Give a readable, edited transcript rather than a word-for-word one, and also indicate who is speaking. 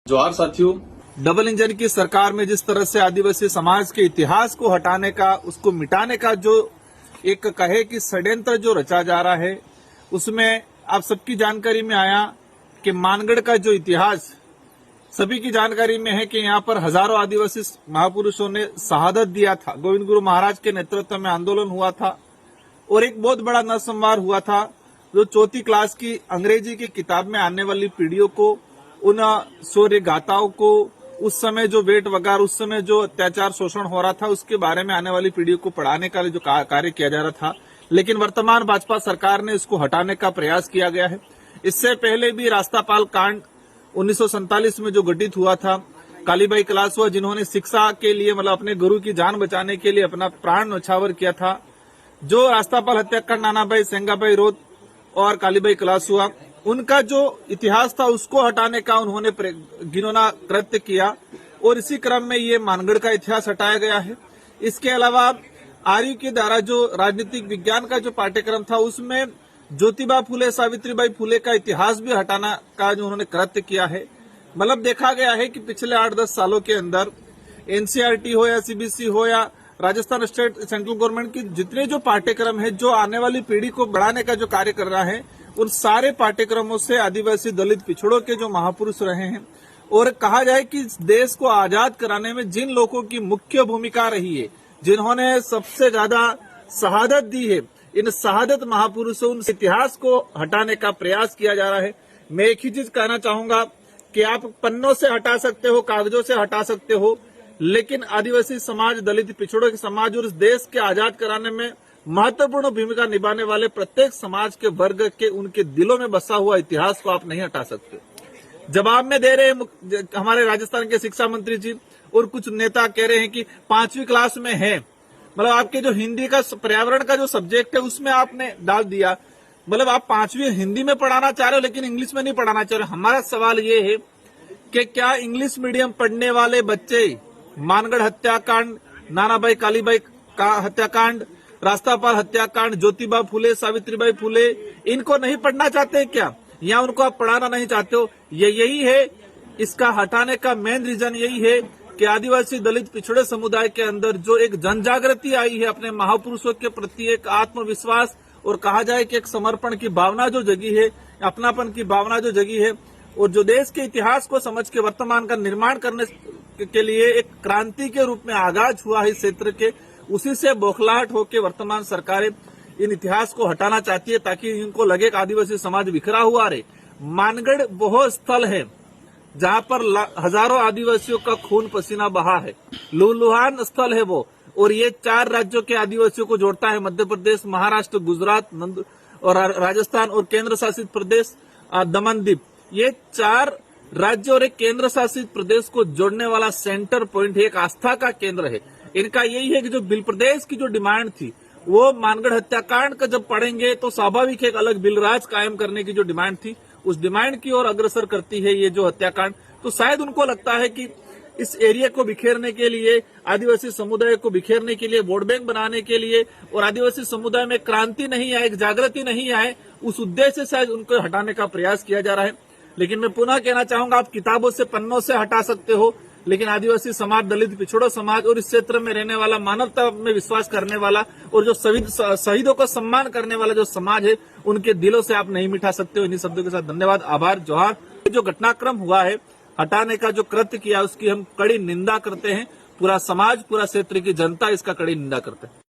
Speaker 1: जोहार साथियों। Double engine की सरकार में जिस तरह से आदिवासी समाज के इतिहास को हटाने का, उसको मिटाने का जो एक कहे कि षड्यंत्र जो रचा जा रहा है, उसमें आप सबकी जानकारी में आया कि मानगढ़ का जो इतिहास सभी की जानकारी में है कि यहाँ पर हजारों आदिवासी महापुरुषों ने शहादत दिया था। गोविंद गुरु महाराज के नेतृत्व में आंदोलन हुआ था और एक बहुत बड़ा नरसंहार हुआ था, जो चौथी क्लास की अंग्रेजी की किताब में आने वाली पीढ़ियों को, उन शौर्य गाथाओं को, उस समय जो वेट वगैरह, उस समय जो अत्याचार शोषण हो रहा था, उसके बारे में आने वाली पीढ़ियों को पढ़ाने का जो कार्य किया जा रहा था। लेकिन वर्तमान भाजपा सरकार ने इसको हटाने का प्रयास किया गया है। इससे पहले भी रास्तापाल कांड 1947 में जो घटित हुआ था, कालीबाई कलासुआ जिन्होंने शिक्षा के लिए मतलब अपने गुरु की जान बचाने के लिए अपना प्राण न्यौछावर किया था, जो रास्तापाल हत्याकांड नानाभाई सेंगाबाई रोड और कालीबाई कलासुआ, उनका जो इतिहास था उसको हटाने का उन्होंने घिनौना कृत्य किया और इसी क्रम में ये मानगढ़ का इतिहास हटाया गया है। इसके अलावा आर्य के द्वारा जो राजनीतिक विज्ञान का जो पाठ्यक्रम था, उसमें ज्योतिबा फुले, सावित्रीबाई फुले का इतिहास भी हटाना का जो उन्होंने कृत्य किया है। मतलब देखा गया है कि पिछले 8-10 सालों के अंदर एनसीईआरटी हो या सीबीएसई हो या राजस्थान स्टेट सेंट्रल गवर्नमेंट की जितने जो पाठ्यक्रम है, जो आने वाली पीढ़ी को बढ़ाने का जो कार्य कर रहा है, उन सारे पाठ्यक्रमों से आदिवासी दलित पिछड़ों के जो महापुरुष रहे हैं, और कहा जाए कि देश को आजाद कराने में जिन लोगों की मुख्य भूमिका रही है, जिन्होंने सबसे ज्यादा शहादत दी है, इन शहादत महापुरुषों, उन इतिहास को हटाने का प्रयास किया जा रहा है। मैं एक ही चीज कहना चाहूंगा कि आप पन्नों से हटा सकते हो, कागजों से हटा सकते हो, लेकिन आदिवासी समाज, दलित पिछड़ों के समाज और इस देश के आजाद कराने में महत्वपूर्ण भूमिका निभाने वाले प्रत्येक समाज के वर्ग के, उनके दिलों में बसा हुआ इतिहास को आप नहीं हटा सकते। जवाब में दे रहे हैं हमारे राजस्थान के शिक्षा मंत्री जी, और कुछ नेता कह रहे हैं कि 5वीं क्लास में है, मतलब आपके जो हिंदी का पर्यावरण का जो सब्जेक्ट है उसमें आपने डाल दिया। मतलब आप 5वीं हिंदी में पढ़ाना चाह रहे हो लेकिन इंग्लिश में नहीं पढ़ाना चाह रहे हो। हमारा सवाल ये है कि क्या इंग्लिश मीडियम पढ़ने वाले बच्चे मानगढ़ हत्याकांड, नानाभाई कालीबाई का हत्याकांड, रास्तापाल हत्याकांड, ज्योतिबा फुले, सावित्रीबाई फुले, इनको नहीं पढ़ना चाहते हैं क्या, या उनको आप पढ़ाना नहीं चाहते हो? यही है इसका हटाने का मेन रीजन, यही है कि आदिवासी दलित पिछड़े समुदाय के अंदर जो एक जनजागृति आई है, अपने महापुरुषों के प्रति एक आत्मविश्वास और कहा जाए कि एक समर्पण की भावना जो जगी है, अपनापन की भावना जो जगी है, और जो देश के इतिहास को समझ के वर्तमान का निर्माण करने के लिए एक क्रांति के रूप में आगाज हुआ है इस क्षेत्र के, उसी से बौखलाहट होकर वर्तमान सरकारें इन इतिहास को हटाना चाहती है, ताकि इनको लगे कि आदिवासी समाज बिखरा हुआ रहे। मानगढ़ वो स्थल है जहां पर हजारों आदिवासियों का खून पसीना बहा है, लूलुहान स्थल है वो, और ये 4 राज्यों के आदिवासियों को जोड़ता है, मध्य प्रदेश, महाराष्ट्र, गुजरात और राजस्थान और केंद्र शासित प्रदेश दमन दीव। ये 4 राज्य और एक केंद्र शासित प्रदेश को जोड़ने वाला सेंटर पॉइंट है, एक आस्था का केंद्र है। इनका यही है कि जो बिल प्रदेश की जो डिमांड थी, वो मानगढ़ हत्याकांड का जब पढ़ेंगे तो स्वाभाविक एक अलग बिल राज कायम करने की जो डिमांड थी, उस डिमांड की ओर अग्रसर करती है ये जो हत्याकांड। तो शायद उनको लगता है कि इस एरिया को बिखेरने के लिए, आदिवासी समुदाय को बिखेरने के लिए, वोट बैंक बनाने के लिए, और आदिवासी समुदाय में क्रांति नहीं आए, एक जागृति नहीं आए, उस उद्देश्य से शायद उनको हटाने का प्रयास किया जा रहा है। लेकिन मैं पुनः कहना चाहूंगा, आप किताबों से, पन्नों से हटा सकते हो, लेकिन आदिवासी समाज, दलित पिछड़ों समाज और इस क्षेत्र में रहने वाला, मानवता में विश्वास करने वाला और जो शहीदों का सम्मान करने वाला जो समाज है, उनके दिलों से आप नहीं मिटा सकते हो। इन्हीं शब्दों के साथ धन्यवाद, आभार, जोहार। जो घटनाक्रम हुआ है, हटाने का जो कृत्य किया, उसकी हम कड़ी निंदा करते हैं। पूरा समाज, पूरा क्षेत्र की जनता इसका कड़ी निंदा करते हैं।